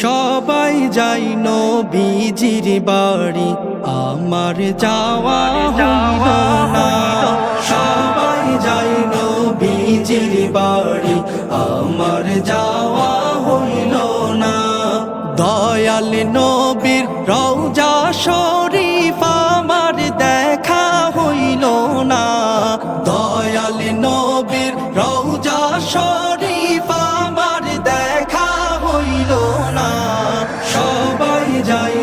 সবাই যাই নবীজির বাড়ি, আমার যাওয়া হইল না। সবাই যাই নবীজির বাড়ি, আমার যাওয়া হইল না। দয়াল নবীর রওজা শরীফ আমার দেখা হইল না। দয়াল নবীর রওজা শরীফ আমার দেখা হইল না। সবাই যাই